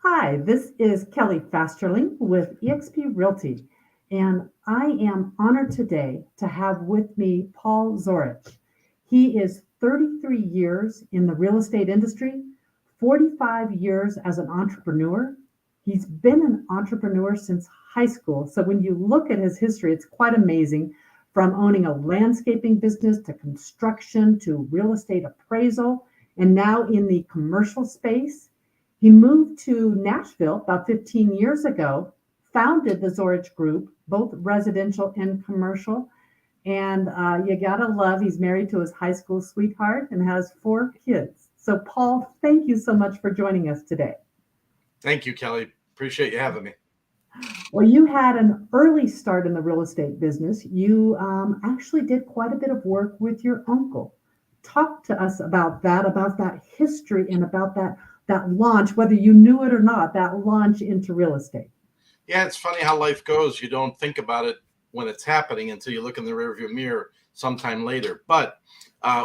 Hi, this is Kelly Fasterling with eXp Realty, and I am honored today to have with me Paul Zorich. He is 33 years in the real estate industry, 45 years as an entrepreneur. He's been an entrepreneur since high school, so when you look at his history, it's quite amazing from owning a landscaping business to construction to real estate appraisal, and now in the commercial space. He moved to Nashville about 15 years ago, founded the Zorich Group, both residential and commercial. And you gotta love, he's married to his high school sweetheart and has 4 kids. So, Paul, thank you so much for joining us today. Thank you, Kelly. Appreciate you having me. Well, you had an early start in the real estate business. You actually did quite a bit of work with your uncle. Talk to us about that history, and about that launch, whether you knew it or not, that launch into real estate. Yeah, it's funny how life goes. You don't think about it when it's happening until you look in the rearview mirror sometime later. But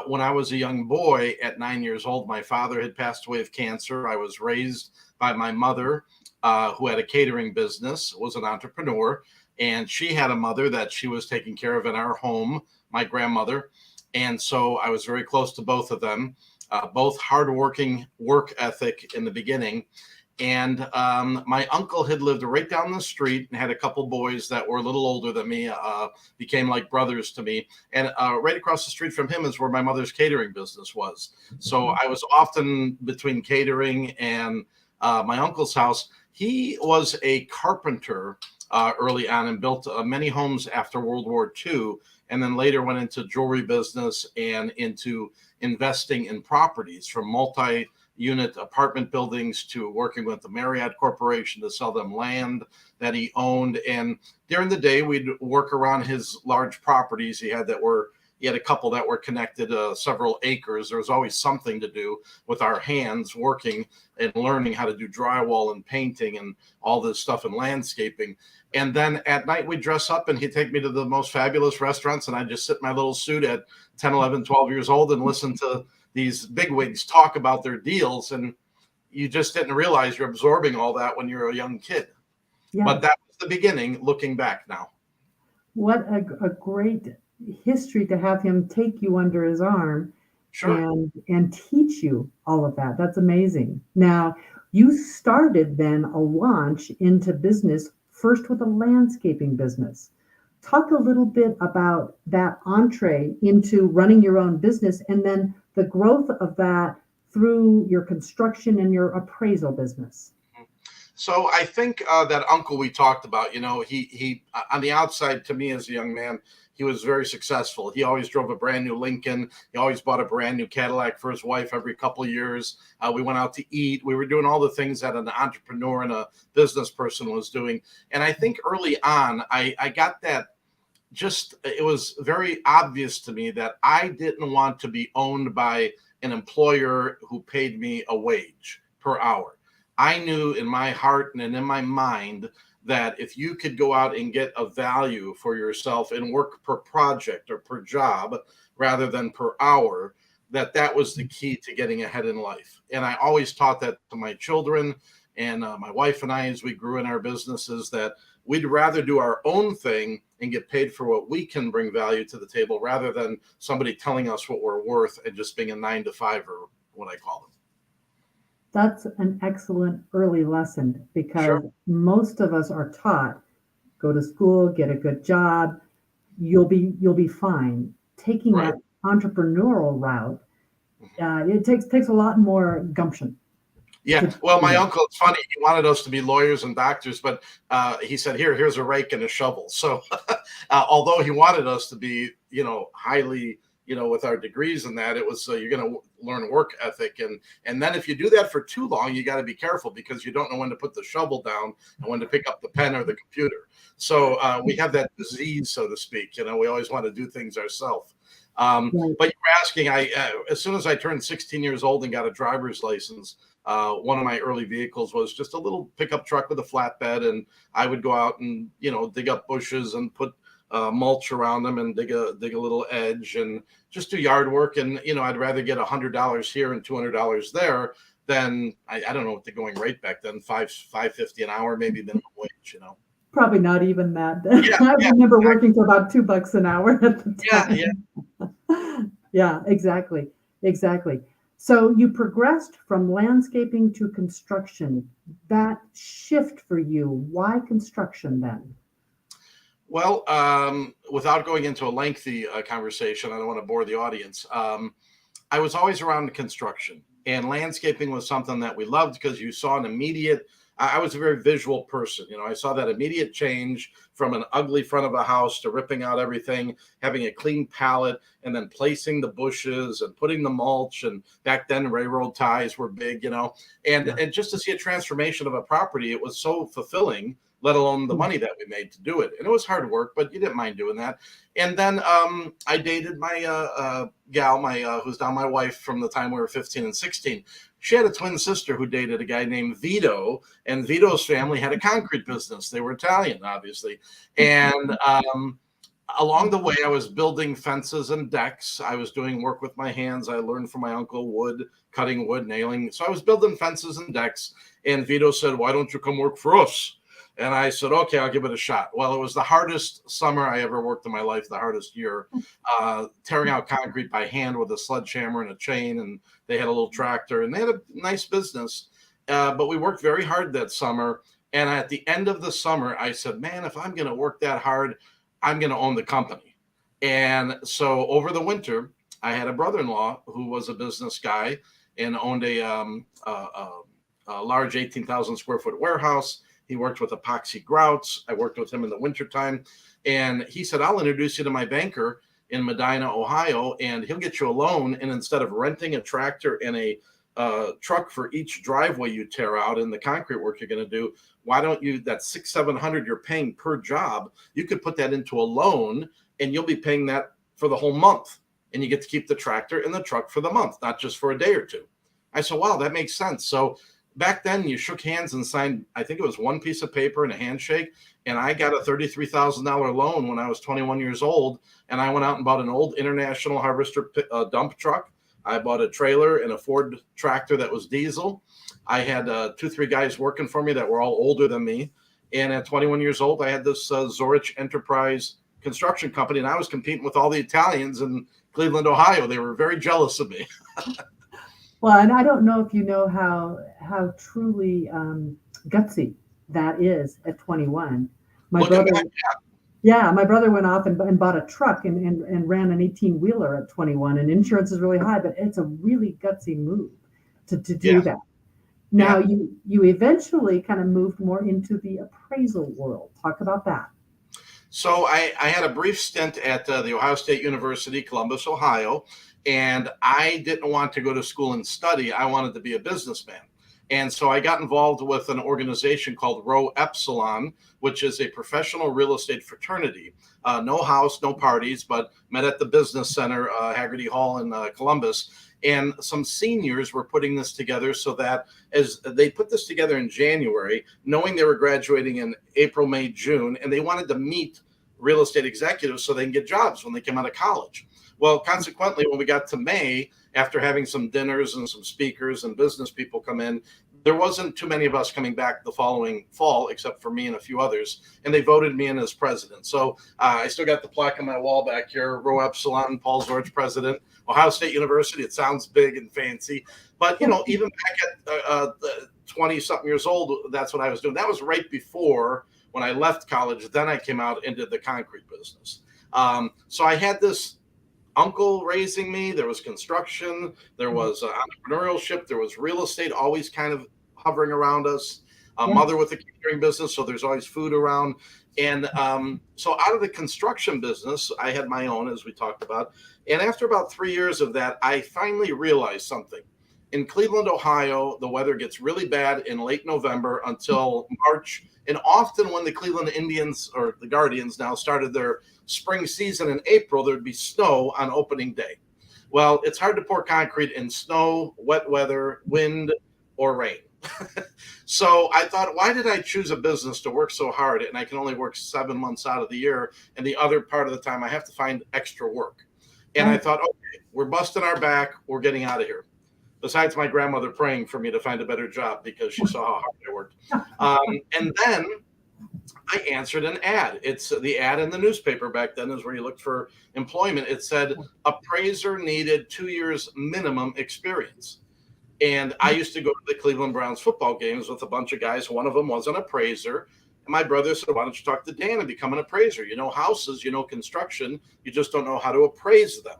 when I was a young boy at 9 years old, my father had passed away of cancer. I was raised by my mother, who had a catering business, was an entrepreneur, and she had a mother that she was taking care of in our home, my grandmother. And so I was very close to both of them, both hardworking, work ethic in the beginning. And my uncle had lived right down the street and had a couple boys that were a little older than me, became like brothers to me. And right across the street from him is where my mother's catering business was. So I was often between catering and my uncle's house. He was a carpenter early on and built many homes after World War II, and then later went into jewelry business and into investing in properties, from multi-unit apartment buildings to working with the Marriott Corporation to sell them land that he owned. And during the day, we'd work around his large properties he had a couple that were connected, several acres. There was always something to do with our hands, working and learning how to do drywall and painting and all this stuff in landscaping. And then at night we'd dress up and he'd take me to the most fabulous restaurants, and I'd just sit in my little suit at 10, 11, 12 years old and listen to these bigwigs talk about their deals. And you just didn't realize you're absorbing all that when you're a young kid. Yeah. But that was the beginning, looking back now. What a great history to have him take you under his arm Sure. and teach you all of that. That's amazing. Now, you started then a launch into business first with a landscaping business. Talk a little bit about that entree into running your own business, and then the growth of that through your construction and your appraisal business. So I think that uncle we talked about, he on the outside, to me as a young man, he was very successful. He always drove a brand new Lincoln. He always bought a brand new Cadillac for his wife every couple of years. We went out to eat. We were doing all the things that an entrepreneur and a business person was doing. And I think early on, I got that. Just, it was very obvious to me that I didn't want to be owned by an employer who paid me a wage per hour. I knew in my heart and in my mind that if you could go out and get a value for yourself and work per project or per job rather than per hour, that was the key to getting ahead in life. And I always taught that to my children and my wife and I, as we grew in our businesses, that we'd rather do our own thing and get paid for what we can bring value to the table rather than somebody telling us what we're worth and just being a 9 to 5, or what I call them. That's an excellent early lesson, because Sure. most of us are taught, go to school, get a good job, you'll be fine. Taking Right. that entrepreneurial route, Mhm. it takes a lot more gumption Yeah. to Well, do my that. uncle, it's funny. He wanted us to be lawyers and doctors, but he said, here's a rake and a shovel. So although he wanted us to be, highly, with our degrees and that, it was, you're going to learn work ethic. And then if you do that for too long, you got to be careful, because you don't know when to put the shovel down and when to pick up the pen or the computer. So we have that disease, so to speak. We always want to do things ourselves. Right. But you were asking, as soon as I turned 16 years old and got a driver's license, one of my early vehicles was just a little pickup truck with a flatbed, and I would go out and dig up bushes and put mulch around them and dig a little edge and just do yard work. And I'd rather get $100 here and $200 there than I don't know what the going rate back then, $5.50 an hour, maybe minimum wage, Probably not even that. Yeah, I yeah, remember exactly. working for about $2 an hour at the Yeah, yeah. time. Yeah, exactly. Exactly. So you progressed from landscaping to construction. That shift for you, why construction then? Well, without going into a lengthy conversation, I don't want to bore the audience. I was always around construction, and landscaping was something that we loved because you saw an immediate. I was a very visual person. I saw that immediate change from an ugly front of a house to ripping out everything, having a clean palette, and then placing the bushes and putting the mulch. And back then, railroad ties were big, and Yeah. and just to see a transformation of a property, it was so fulfilling. Let alone the money that we made to do it, and it was hard work, but you didn't mind doing that. And then I dated my gal, my who's now my wife from the time we were 15 and 16. She had a twin sister who dated a guy named Vito, and Vito's family had a concrete business. They were Italian, obviously. And along the way, I was building fences and decks. I was doing work with my hands. I learned from my uncle cutting wood, nailing. So I was building fences and decks. And Vito said, "Why don't you come work for us?" And I said, "Okay, I'll give it a shot." Well, it was the hardest summer I ever worked in my life, the hardest year, tearing out concrete by hand with a sledgehammer and a chain. And they had a little tractor, and they had a nice business. But we worked very hard that summer. And at the end of the summer, I said, "Man, if I'm going to work that hard, I'm going to own the company." And so over the winter, I had a brother-in-law who was a business guy and owned a large 18,000 square foot warehouse. He worked with epoxy grouts. I worked with him in the wintertime. And he said, "I'll introduce you to my banker in Medina, Ohio, and he'll get you a loan. And instead of renting a tractor and a truck for each driveway you tear out and the concrete work you're going to do, why don't you, that 600-700 you're paying per job, you could put that into a loan and you'll be paying that for the whole month. And you get to keep the tractor and the truck for the month, not just for a day or two." I said, "Wow, that makes sense." So back then you shook hands and signed, I think it was one piece of paper and a handshake. And I got a $33,000 loan when I was 21 years old. And I went out and bought an old International Harvester dump truck. I bought a trailer and a Ford tractor that was diesel. I had 2, 3 guys working for me that were all older than me. And at 21 years old, I had this Zorich Enterprise construction company, and I was competing with all the Italians in Cleveland, Ohio. They were very jealous of me. Well, and I don't know if you know how truly gutsy that is at 21. My Looking brother, back, yeah, my brother went off and bought a truck and ran an 18-wheeler at 21. And insurance is really high, but it's a really gutsy move to yeah, do that. yeah. Now you eventually kind of moved more into the appraisal world. Talk about that. So I had a brief stint at the Ohio State University, Columbus, Ohio, and I didn't want to go to school and study. I wanted to be a businessman. And so I got involved with an organization called Rho Epsilon, which is a professional real estate fraternity. No house, no parties, but met at the business center, Haggerty Hall in Columbus. And some seniors were putting this together so that as they put this together in January, knowing they were graduating in April, May, June, and they wanted to meet real estate executives so they can get jobs when they came out of college. Well, consequently, when we got to May, after having some dinners and some speakers and business people come in, there wasn't too many of us coming back the following fall, except for me and a few others, and they voted me in as president. So I still got the plaque on my wall back here, Rho Epsilon, Paul Zorich, president, Ohio State University. It sounds big and fancy, but even back at 20-something years old, that's what I was doing. That was right before when I left college. Then I came out into the concrete business. So I had this uncle raising me. There was construction, there was entrepreneurship, there was real estate always kind of hovering around us. A Yeah. mother with a catering business, so there's always food around. And so out of the construction business, I had my own, as we talked about. And after about 3 years of that, I finally realized something. In Cleveland, Ohio, the weather gets really bad in late November until March. And often when the Cleveland Indians, or the Guardians now, started their spring season in April, there'd be snow on opening day. Well, it's hard to pour concrete in snow, wet weather, wind, or rain. So I thought, why did I choose a business to work so hard and I can only work 7 months out of the year, and the other part of the time I have to find extra work? And I Right. thought, okay, we're busting our back, we're getting out of here. besides my grandmother praying for me to find a better job because she saw how hard I worked. And then I answered an ad. It's the ad in the newspaper back then is where you looked for employment. It said appraiser needed 2 years minimum experience. And I used to go to the Cleveland Browns football games with a bunch of guys. One of them was an appraiser. And my brother said, why don't you talk to Dan and become an appraiser? You know houses, you know construction, you just don't know how to appraise them.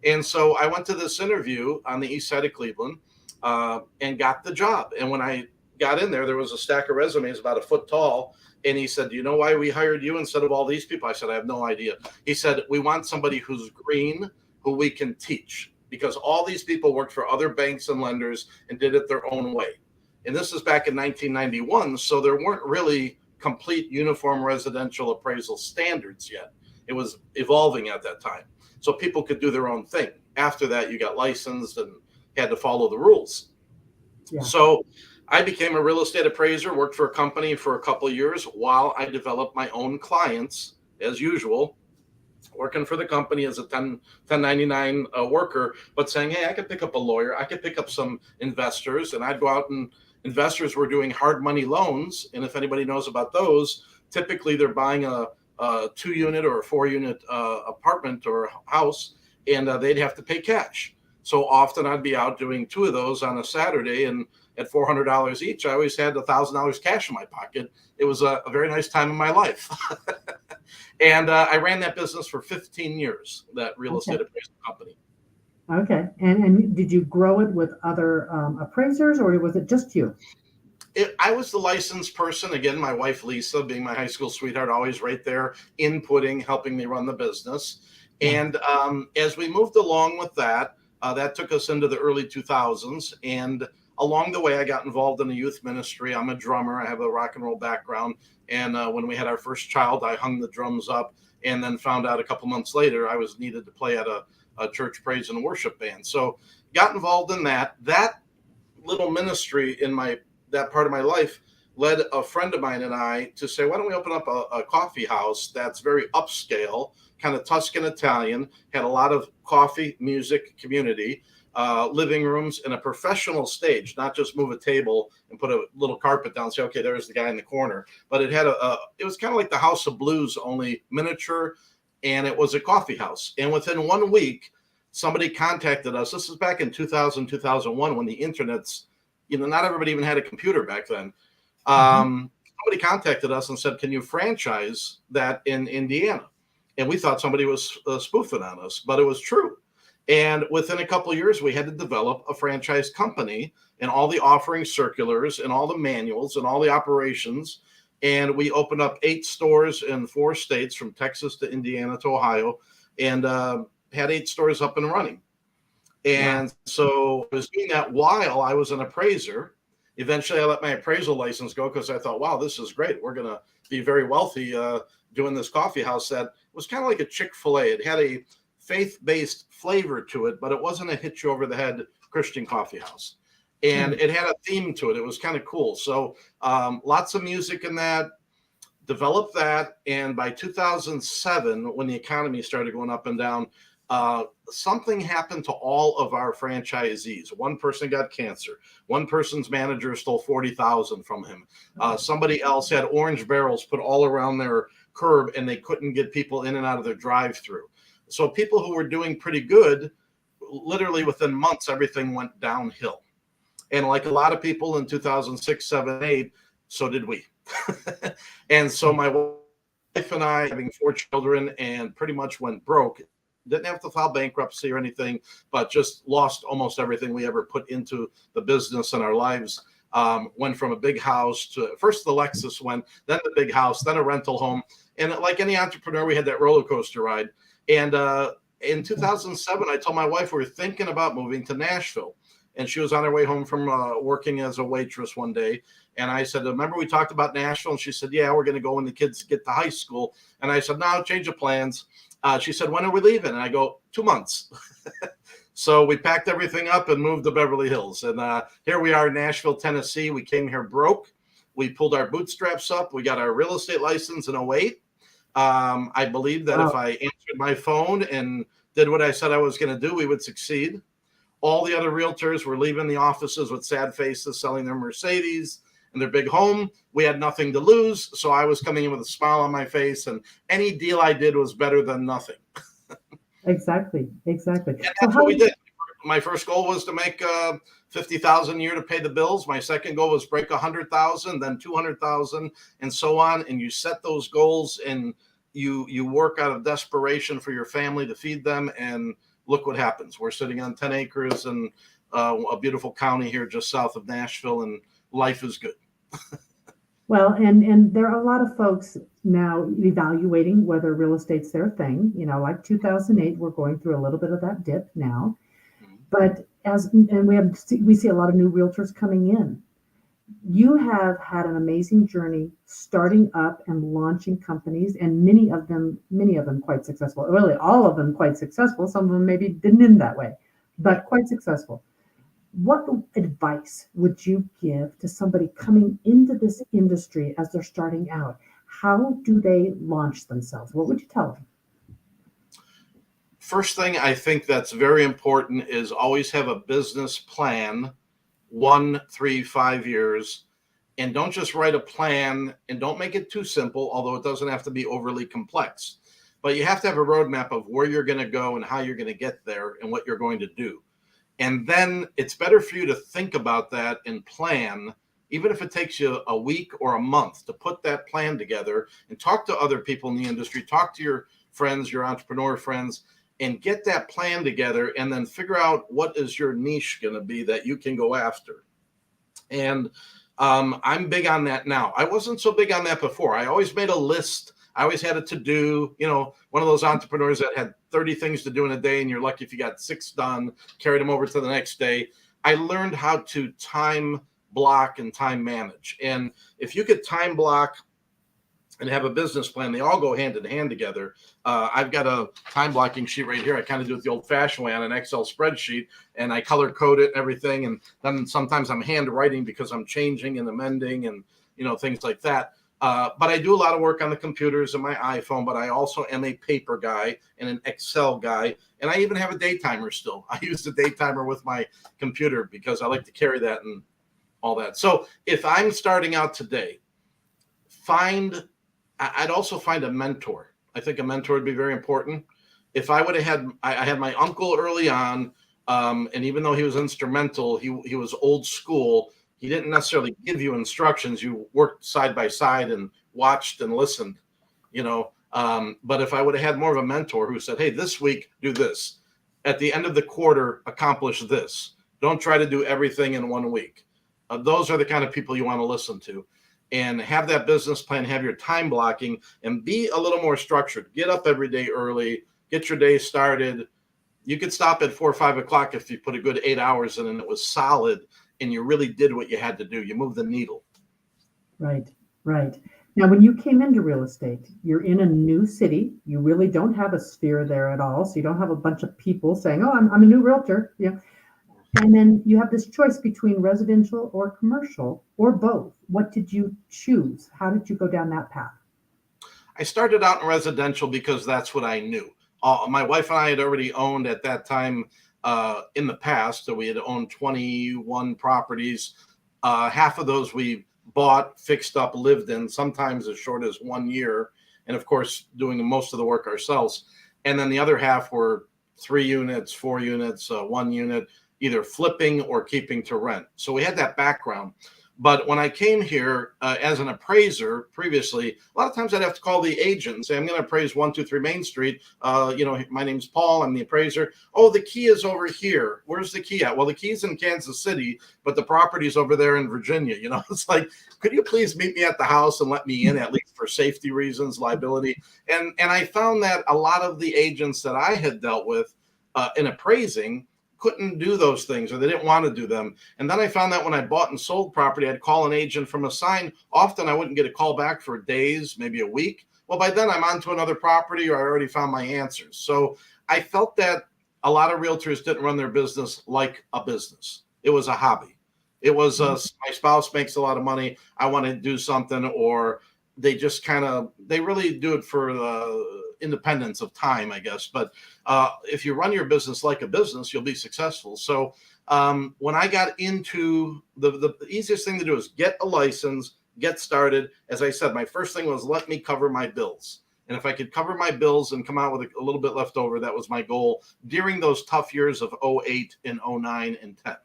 And so I went to this interview on the east side of Cleveland and got the job. And when I got in there, there was a stack of resumes about a foot tall. And he said, do you know why we hired you instead of all these people? I said, I have no idea. He said, we want somebody who's green, who we can teach, because all these people worked for other banks and lenders and did it their own way. And this is back in 1991. So there weren't really complete uniform residential appraisal standards yet. It was evolving at that time. So people could do their own thing. After that, you got licensed and had to follow the rules. Yeah. So I became a real estate appraiser, worked for a company for a couple of years while I developed my own clients, as usual, working for the company as a 1099 worker, but saying, hey, I could pick up a lawyer, I could pick up some investors, and I'd go out and investors were doing hard money loans. And if anybody knows about those, typically they're buying a 2-unit or a 4-unit apartment or house, and they'd have to pay cash. So often I'd be out doing 2 of those on a Saturday, and at $400 each, I always had $1,000 cash in my pocket. It was a very nice time in my life. And I ran that business for 15 years, that real estate appraisal company. Okay. And did you grow it with other appraisers, or was it just you? I was the licensed person. Again, my wife, Lisa, being my high school sweetheart, always right there, inputting, helping me run the business. And as we moved along with that, that took us into the early 2000s. And along the way, I got involved in the youth ministry. I'm a drummer. I have a rock and roll background. And when we had our first child, I hung the drums up and then found out a couple months later I was needed to play at a church praise and worship band. So got involved in that. That little ministry in that part of my life led a friend of mine and I to say, why don't we open up a coffee house that's very upscale, kind of Tuscan Italian, had a lot of coffee, music, community, living rooms, and a professional stage, not just move a table and put a little carpet down and say, okay, there's the guy in the corner. But it had it was kind of like the House of Blues, only miniature, and it was a coffee house. And within 1 week, somebody contacted us. This is back in 2000, 2001, when the internet's, not everybody even had a computer back then. Somebody contacted us and said, can you franchise that in Indiana? And we thought somebody was spoofing on us, but it was true. And within a couple of years, we had to develop a franchise company and all the offering circulars and all the manuals and all the operations. And we opened up 8 stores in 4 states, from Texas to Indiana to Ohio, and had 8 stores up and running. And so I was doing that while I was an appraiser. Eventually, I let my appraisal license go because I thought, wow, this is great. We're going to be very wealthy doing this coffee house that was kind of like a Chick-fil-A. It had a faith-based flavor to it, but it wasn't a hit you over the head Christian coffee house. And it had a theme to it. It was kind of cool. So lots of music in that, developed that. And by 2007, when the economy started going up and down, something happened to all of our franchisees. One person got cancer. One person's manager stole $40,000 from him. Somebody else had orange barrels put all around their curb, and they couldn't get people in and out of their drive-through. So people who were doing pretty good, literally within months, everything went downhill. And like a lot of people in 2006, 7, 8, so did we. And so my wife and I, having 4 children, and pretty much went broke. Didn't have to file bankruptcy or anything, but just lost almost everything we ever put into the business and our lives. Went from a big house to first the Lexus went, then the big house, then a rental home. And like any entrepreneur, we had that roller coaster ride. And in 2007, I told my wife we were thinking about moving to Nashville. And she was on her way home from working as a waitress one day. And I said, remember we talked about Nashville? And she said, yeah, we're going to go when the kids get to high school. And I said, no, change of plans. She said, when are we leaving? And I go, 2 months. So we packed everything up and moved to Beverly Hills. And here we are in Nashville, Tennessee. We came here broke. We pulled our bootstraps up. We got our real estate license in 2008. I believed that if I answered my phone and did what I said I was going to do, we would succeed. All the other realtors were leaving the offices with sad faces, selling their Mercedes and their big home. We had nothing to lose. So I was coming in with a smile on my face, and any deal I did was better than nothing. Exactly. And So that's what we did. My first goal was to make 50,000 a year to pay the bills. My second goal was break 100,000, then 200,000, and so on. And you set those goals, and you work out of desperation for your family to feed them. And look what happens. We're sitting on 10 acres in a beautiful county here just south of Nashville, and life is good. well, and there are a lot of folks now evaluating whether real estate's their thing. Like 2008, we're going through a little bit of that dip now. But we see a lot of new realtors coming in. You have had an amazing journey starting up and launching companies, and many of them quite successful. Really, all of them quite successful. Some of them maybe didn't end that way, but quite successful. What advice would you give to somebody coming into this industry as they're starting out? How do they launch themselves? What would you tell them? First thing I think that's very important is always have a business plan, 1, 3, 5 years, and don't just write a plan, and don't make it too simple, although it doesn't have to be overly complex. But you have to have a roadmap of where you're going to go and how you're going to get there and what you're going to do. And then it's better for you to think about that and plan, even if it takes you a week or a month to put that plan together, and talk to other people in the industry, talk to your friends, your entrepreneur friends, and get that plan together, and then figure out what is your niche going to be that you can go after. And I'm big on that now. I wasn't so big on that before. I always made a list. I always had a to-do, one of those entrepreneurs that had 30 things to do in a day, and you're lucky if you got 6 done, carried them over to the next day. I learned how to time block and time manage. And if you could time block and have a business plan, they all go hand in hand together. I've got a time blocking sheet right here. I kind of do it the old fashioned way on an Excel spreadsheet, and I color code it and everything. And then sometimes I'm handwriting because I'm changing and amending and, things like that. But I do a lot of work on the computers and my iPhone, but I also am a paper guy and an Excel guy. And I even have a day timer still. I use the day timer with my computer because I like to carry that and all that. So if I'm starting out today, I'd also find a mentor. I think a mentor would be very important. If I would have I had my uncle early on, and even though he was instrumental, he was old school. He didn't necessarily give you instructions. You worked side by side and watched and listened, But if I would have had more of a mentor who said, hey, this week, do this. At the end of the quarter, accomplish this. Don't try to do everything in 1 week. Those are the kind of people you want to listen to. And have that business plan, have your time blocking, and be a little more structured. Get up every day early, get your day started. You could stop at 4 or 5 o'clock if you put a good 8 hours in and it was solid and you really did what you had to do. You moved the needle. Right. Now, when you came into real estate, you're in a new city. You really don't have a sphere there at all. So you don't have a bunch of people saying, oh, I'm a new realtor. Yeah. And then you have this choice between residential or commercial or both. What did you choose? How did you go down that path? I started out in residential because that's what I knew. My wife and I had already owned at that time in the past. So we had owned 21 properties. Half of those we bought, fixed up, lived in, sometimes as short as 1 year. And of course, doing most of the work ourselves. And then the other half were 3 units, 4 units, 1 unit, either flipping or keeping to rent. So we had that background. But when I came here as an appraiser previously, a lot of times I'd have to call the agent and say, I'm going to appraise 123 Main Street. My name's Paul. I'm the appraiser. Oh, the key is over here. Where's the key at? Well, the key's in Kansas City, but the property's over there in Virginia. It's like, could you please meet me at the house and let me in, at least for safety reasons, liability? And I found that a lot of the agents that I had dealt with in appraising couldn't do those things, or they didn't want to do them. And then I found that when I bought and sold property, I'd call an agent from a sign. Often I wouldn't get a call back for days, maybe a week. Well, by then I'm on to another property, or I already found my answers. So I felt that a lot of realtors didn't run their business like a business. It was a hobby. It was my spouse makes a lot of money, I want to do something, or they just they really do it for the independence of time, I guess. But if you run your business like a business, you'll be successful. So when I got into the easiest thing to do is get a license, get started. As I said, my first thing was let me cover my bills. And if I could cover my bills and come out with a little bit left over, that was my goal during those tough years of 08 and 09 and 10.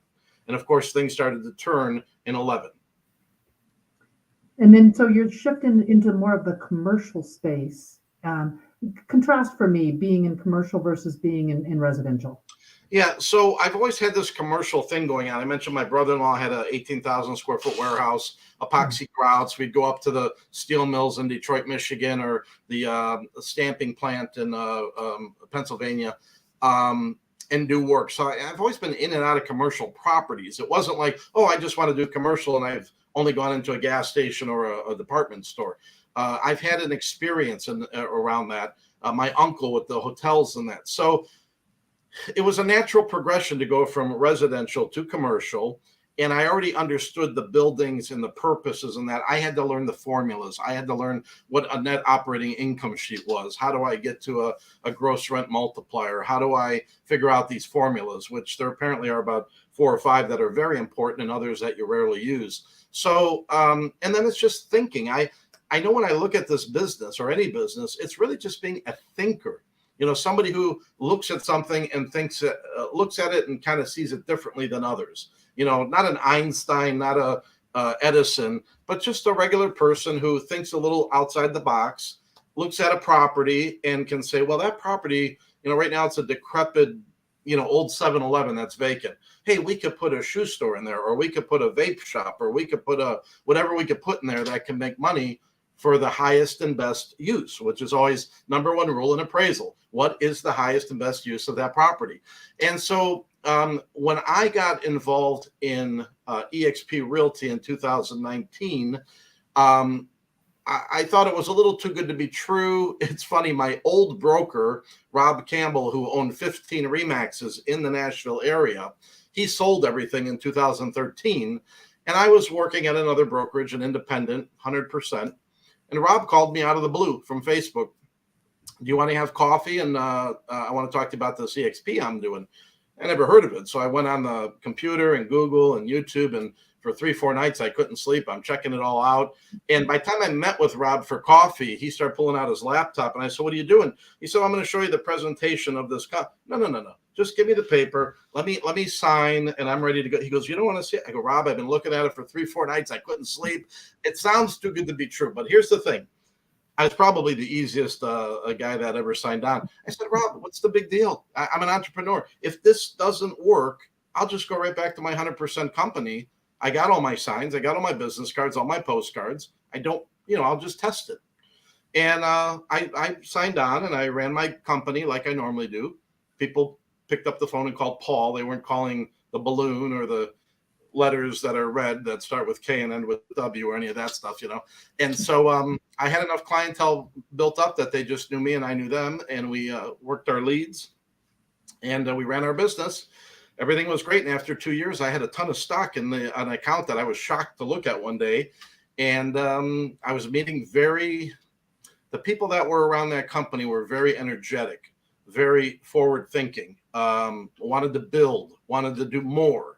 And of course, things started to turn in 11. And then, so you're shifting into more of the commercial space. Contrast for me being in commercial versus being in residential. Yeah, so I've always had this commercial thing going on. I mentioned my brother-in-law had a 18,000 square foot warehouse, epoxy grouts. We'd go up to the steel mills in Detroit, Michigan, or the stamping plant in Pennsylvania, and do work. So I've always been in and out of commercial properties. It wasn't like, oh, I just want to do commercial and I've only gone into a gas station or a department store. I've had an experience around that. My uncle with the hotels and that. So it was a natural progression to go from residential to commercial. And I already understood the buildings and the purposes and that. I had to learn the formulas. I had to learn what a net operating income sheet was. How do I get to a gross rent multiplier? How do I figure out these formulas, which there apparently are about 4 or 5 that are very important and others that you rarely use. So, and then it's just thinking. I know when I look at this business or any business, it's really just being a thinker. Somebody who looks at something and looks at it and kind of sees it differently than others. Not an Einstein, not a Edison, but just a regular person who thinks a little outside the box, looks at a property and can say, well, that property, right now it's a decrepit, old 7-Eleven that's vacant. Hey, we could put a shoe store in there, or we could put a vape shop, or we could put whatever we could put in there that can make money for the highest and best use, which is always number one rule in appraisal. What is the highest and best use of that property? And so when I got involved in eXp Realty in 2019, I thought it was a little too good to be true. It's funny, my old broker, Rob Campbell, who owned 15 Remaxes in the Nashville area, he sold everything in 2013. And I was working at another brokerage, an independent, 100%. And Rob called me out of the blue from Facebook. Do you want to have coffee? And I want to talk to you about this eXp I'm doing. I never heard of it. So I went on the computer and Google and YouTube, and for 3-4 nights, I couldn't sleep. I'm checking it all out. And by the time I met with Rob for coffee, he started pulling out his laptop. And I said, what are you doing? He said, I'm going to show you the presentation of this. No. Just give me the paper. Let me sign, and I'm ready to go. He goes, you don't want to see it? I go, Rob, I've been looking at it for 3-4 nights. I couldn't sleep. It sounds too good to be true. But here's the thing. I was probably the easiest guy that ever signed on. I said, Rob, what's the big deal? I'm an entrepreneur. If this doesn't work, I'll just go right back to my 100% company. I got all my signs. I got all my business cards, all my postcards. I'll just test it. And I signed on and I ran my company like I normally do. People picked up the phone and called Paul. They weren't calling the balloon or the letters that are red that start with K and end with W or any of that stuff, And so I had enough clientele built up that they just knew me and I knew them, and we worked our leads and we ran our business. Everything was great. And after 2 years, I had a ton of stock in an account that I was shocked to look at one day. And I was meeting the people that were around that company were very energetic, very forward thinking, wanted to build, wanted to do more.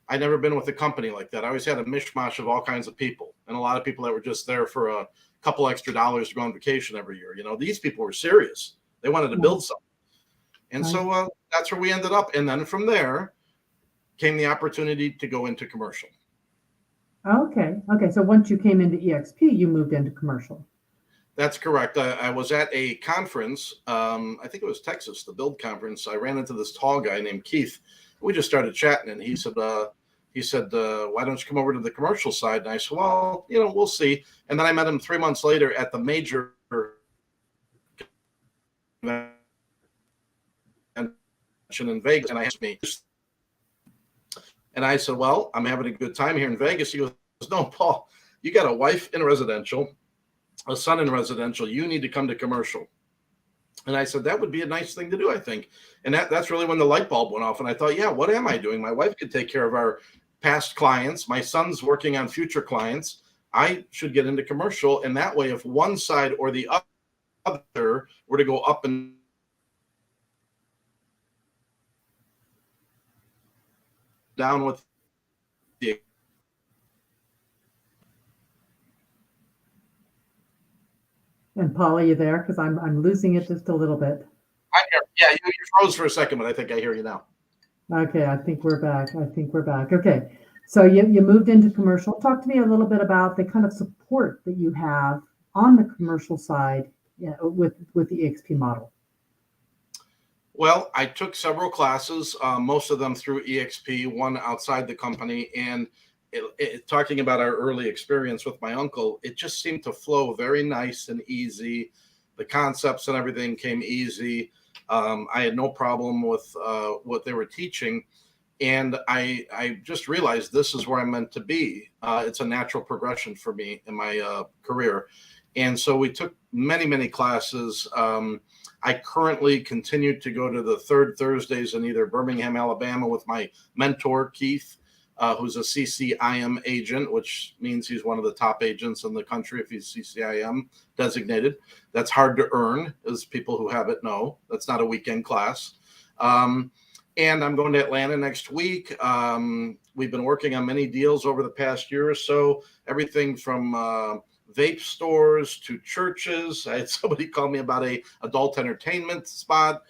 I'd never been with a company like that. I always had a mishmash of all kinds of people, and a lot of people that were just there for a couple extra dollars to go on vacation every year. These people were serious. They wanted to build something. And so that's where we ended up. And then from there came the opportunity to go into commercial. Okay. So once you came into eXp, you moved into commercial. That's correct. I was at a conference. I think it was Texas, the Build conference. I ran into this tall guy named Keith. We just started chatting, and he said, why don't you come over to the commercial side? And I said, well, we'll see. And then I met him 3 months later at the major convention in Vegas, and I asked me, and I said, well, I'm having a good time here in Vegas. He goes, no, Paul, you got a wife in residential, a son in residential. You need to come to commercial. And I said, that would be a nice thing to do, I think. And that's really when the light bulb went off. And I thought, yeah, what am I doing? My wife could take care of our past clients. My son's working on future clients. I should get into commercial. And that way, if one side or the other other were to go up and down with the. And Paul, are you there? Because I'm losing it just a little bit. Yeah, you froze for a second, but I think I hear you now. Okay, I think we're back. Okay, so you moved into commercial. Talk to me a little bit about the kind of support that you have on the commercial side, with the EXP model. Well, I took several classes, most of them through EXP, one outside the company. And talking about our early experience with my uncle, it just seemed to flow very nice and easy. The concepts and everything came easy. I had no problem with what they were teaching. And I just realized this is where I'm meant to be. It's a natural progression for me in my career. And so we took many, many classes. I currently continue to go to the third Thursdays in either Birmingham, Alabama with my mentor, Keith, who's a CCIM agent, which means he's one of the top agents in the country if he's CCIM designated. That's hard to earn, as people who have it know. That's not a weekend class. And I'm going to Atlanta next week. We've been working on many deals over the past year or so, everything from vape stores to churches. I had somebody call me about a adult entertainment spot.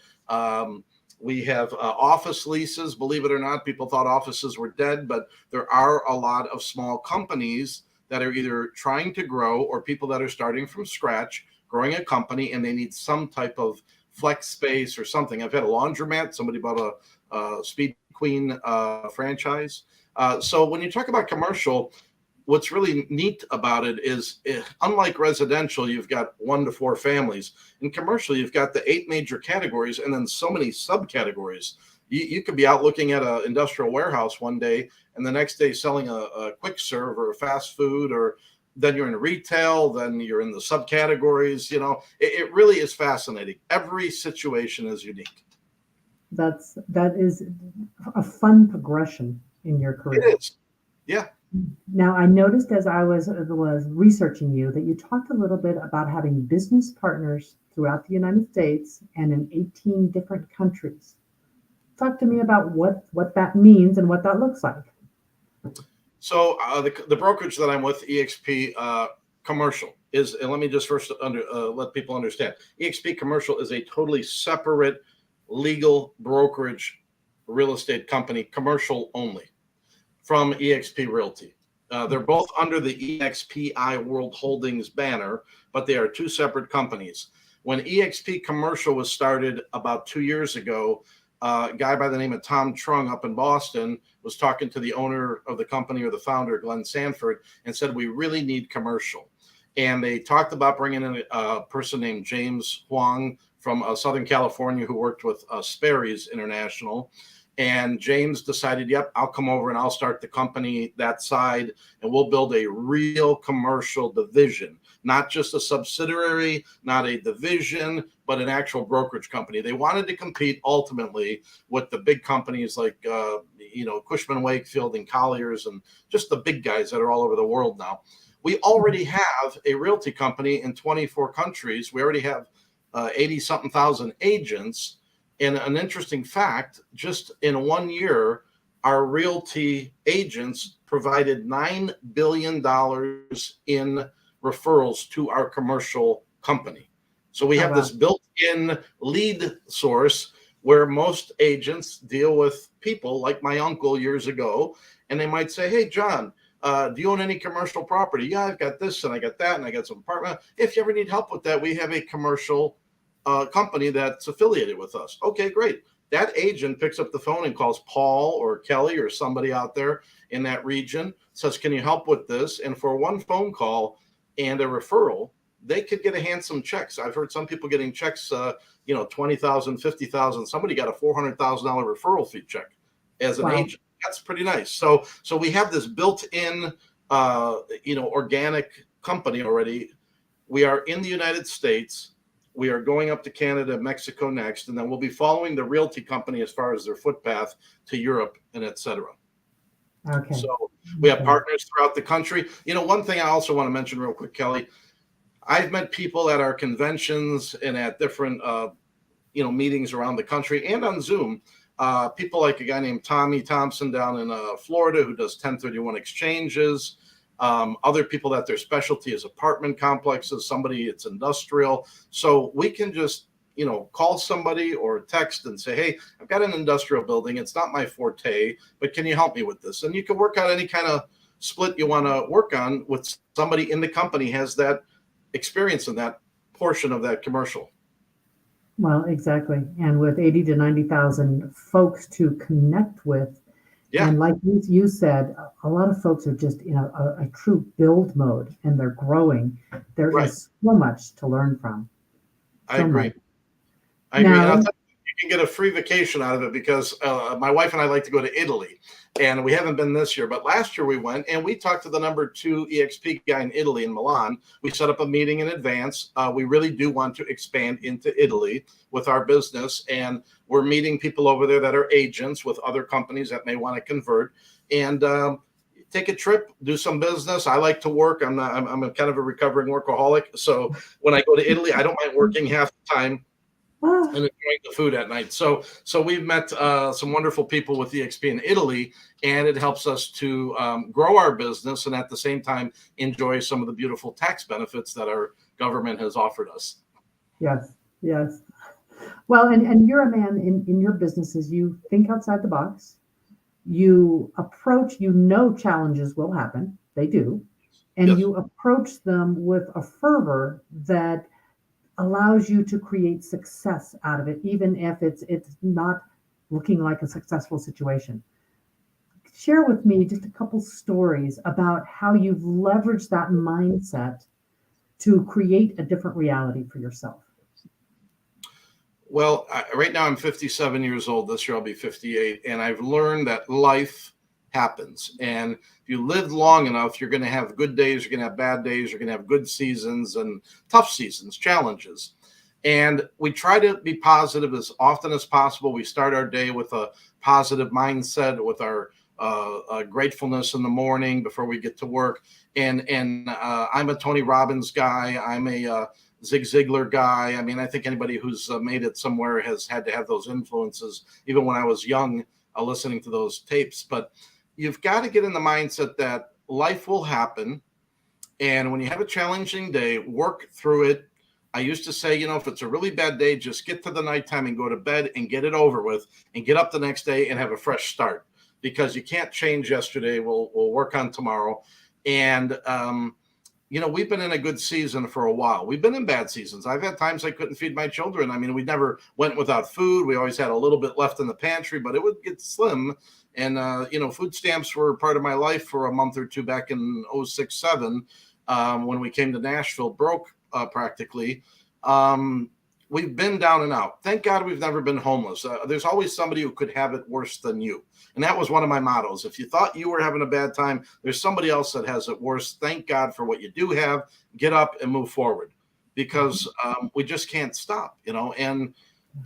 We have office leases. Believe it or not, people thought offices were dead, but there are a lot of small companies that are either trying to grow or people that are starting from scratch, growing a company, and they need some type of flex space or something. I've had a laundromat. Somebody bought a Speed Queen franchise. So when you talk about commercial, what's really neat about it is, unlike residential, you've got 1 to 4 families. In commercial, you've got the 8 major categories and then so many subcategories. You could be out looking at an industrial warehouse one day and the next day selling a quick serve or a fast food, or then you're in retail, then you're in the subcategories. It really is fascinating. Every situation is unique. That is a fun progression in your career. It is. Yeah. Now, I noticed as I was researching you that you talked a little bit about having business partners throughout the United States and in 18 different countries. Talk to me about what that means and what that looks like. So the brokerage that I'm with, EXP Commercial, is, and let me just first let people understand, EXP Commercial is a totally separate legal brokerage real estate company, commercial only, from EXP Realty. They're both under the EXPI World Holdings banner, but they are 2 separate companies. When EXP Commercial was started about 2 years ago, a guy by the name of Tom Trung up in Boston was talking to the owner of the company, or the founder, Glenn Sanford, and said, we really need commercial. And they talked about bringing in a person named James Huang from Southern California, who worked with Sperry's International. And James decided, yep, I'll come over and I'll start the company that side, and we'll build a real commercial division, not just a subsidiary, not a division, but an actual brokerage company. They wanted to compete ultimately with the big companies like, Cushman & Wakefield and Colliers, and just the big guys that are all over the world now. We already have a realty company in 24 countries. We already have 80-something thousand agents. And an interesting fact, just in 1 year, our realty agents provided $9 billion in referrals to our commercial company. So we have this built-in lead source where most agents deal with people like my uncle years ago, and they might say, hey, John, do you own any commercial property? Yeah, I've got this and I got that and I got some apartment. If you ever need help with that, we have a commercial company that's affiliated with us. Okay, great. That agent picks up the phone and calls Paul or Kelly or somebody out there in that region, says, can you help with this? And for 1 phone call and a referral, they could get a handsome checks. I've heard some people getting checks, $20,000, $50,000. Somebody got a $400,000 referral fee check as an agent. That's pretty nice. So we have this built-in, organic company already. We are in the United States. We are going up to Canada, Mexico next, and then we'll be following the realty company as far as their footpath to Europe and et cetera. Okay. So we have partners throughout the country. One thing I also want to mention real quick, Kelly, I've met people at our conventions and at different meetings around the country and on Zoom. People like a guy named Tommy Thompson down in Florida who does 1031 exchanges. Other people that their specialty is apartment complexes. Somebody it's industrial. So we can just call somebody or text and say, hey, I've got an industrial building. It's not my forte, but can you help me with this? And you can work out any kind of split you want to work on with somebody in the company has that experience in that portion of that commercial. Well, exactly. And with 80 to 90,000 folks to connect with, Yeah, and like you said, a lot of folks are just in a true build mode and they're growing. There right. is so much to learn from, I so agree. much. I agree. And I'll Now, tell you, you can get a free vacation out of it because my wife and I like to go to Italy. And we haven't been this year, but last year we went and we talked to the number 2 EXP guy in Italy, in Milan. We set up a meeting in advance. We really do want to expand into Italy with our business. And we're meeting people over there that are agents with other companies that may want to convert. And take a trip, do some business. I like to work. I'm a kind of a recovering workaholic. So when I go to Italy, I don't mind working half the time ah, and enjoying the food at night. So we've met some wonderful people with EXP in Italy, and it helps us to grow our business and at the same time enjoy some of the beautiful tax benefits that our government has offered us. yes, yes. Well, and you're a man in your businesses, you think outside the box, you approach, challenges will happen, they do, and Yes. you approach them with a fervor that allows you to create success out of it, even if it's not looking like a successful situation. Share with me just a couple stories about how you've leveraged that mindset to create a different reality for yourself. Well, right now I'm 57 years old. This year I'll be 58. And I've learned that life happens. And if you live long enough, you're going to have good days, you're going to have bad days, you're going to have good seasons and tough seasons, challenges. And we try to be positive as often as possible. We start our day with a positive mindset, with our gratefulness in the morning before we get to work. And I'm a Tony Robbins guy. I'm a Zig Ziglar guy. I mean, I think anybody who's made it somewhere has had to have those influences. Even when I was young, listening to those tapes. But you've got to get in the mindset that life will happen. And when you have a challenging day, work through it. I used to say, if it's a really bad day, just get to the nighttime and go to bed and get it over with and get up the next day and have a fresh start because you can't change yesterday. We'll work on tomorrow. And, we've been in a good season for a while. We've been in bad seasons. I've had times I couldn't feed my children. I mean, we never went without food. We always had a little bit left in the pantry, but it would get slim. And, food stamps were part of my life for a month or two back in 06, 07, when we came to Nashville, broke practically. We've been down and out. Thank God we've never been homeless. There's always somebody who could have it worse than you. And that was one of my mottos. If you thought you were having a bad time, there's somebody else that has it worse. Thank God for what you do have. Get up and move forward because we just can't stop, and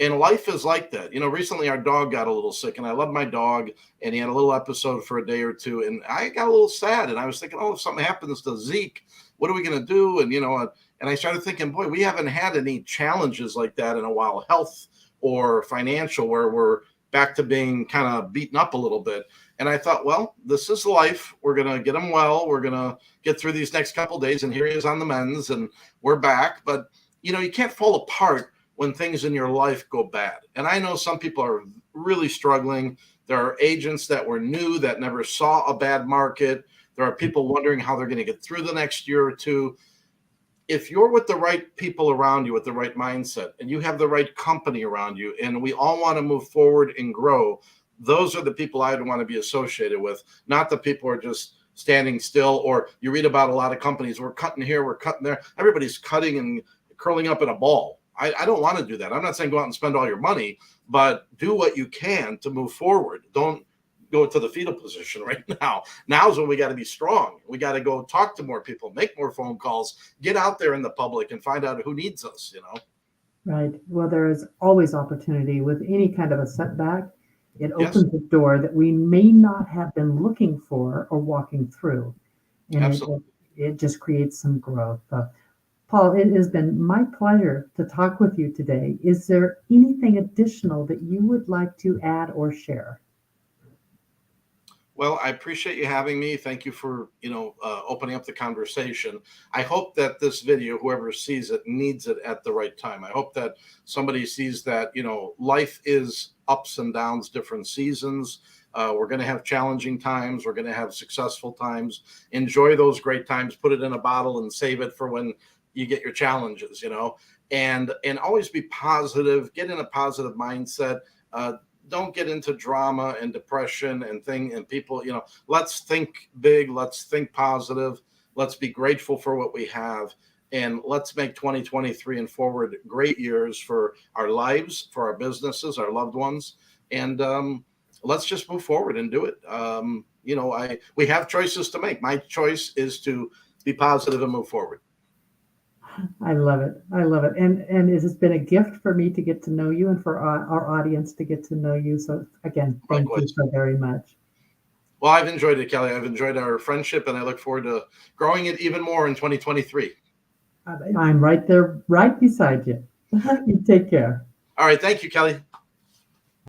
life is like that. Recently our dog got a little sick and I love my dog and he had a little episode for a day or two and I got a little sad and I was thinking, oh, if something happens to Zeke, what are we going to do? And I started thinking, boy, we haven't had any challenges like that in a while, health or financial, where we're back to being kind of beaten up a little bit. And I thought, well, this is life. We're going to get him well. We're going to get through these next couple of days. And here he is on the mends and we're back. But, you can't fall apart when things in your life go bad. And I know some people are really struggling. There are agents that were new that never saw a bad market. There are people wondering how they're going to get through the next year or two. If you're with the right people around you with the right mindset and you have the right company around you and we all want to move forward and grow, those are the people I'd want to be associated with, not the people who are just standing still. Or you read about a lot of companies, we're cutting here, we're cutting there. Everybody's cutting and curling up in a ball. I don't want to do that. I'm not saying go out and spend all your money, but do what you can to move forward. Don't go to the fetal position right now. Now's when we got to be strong. We got to go talk to more people, make more phone calls, get out there in the public and find out who needs us, Right. Well, there is always opportunity with any kind of a setback. It Yes, opens a door that we may not have been looking for or walking through, and absolutely. it just creates some growth. Paul, it has been my pleasure to talk with you today. Is there anything additional that you would like to add or share? Well, I appreciate you having me. Thank you for, opening up the conversation. I hope that this video, whoever sees it, needs it at the right time. I hope that somebody sees that, life is ups and downs, different seasons. We're going to have challenging times. We're going to have successful times. Enjoy those great times. Put it in a bottle and save it for when you get your challenges, and always be positive. Get in a positive mindset. Don't get into drama and depression and people, let's think big, let's think positive, let's be grateful for what we have, and let's make 2023 and forward great years for our lives, for our businesses, our loved ones, and let's just move forward and do it. We have choices to make. My choice is to be positive and move forward. I love it. I love it. And it has been a gift for me to get to know you and for our audience to get to know you. So again, thank you Likewise. so very much. Well, I've enjoyed it, Kelly. I've enjoyed our friendship, and I look forward to growing it even more in 2023. I'm right there, right beside you. You take care. All right. Thank you, Kelly.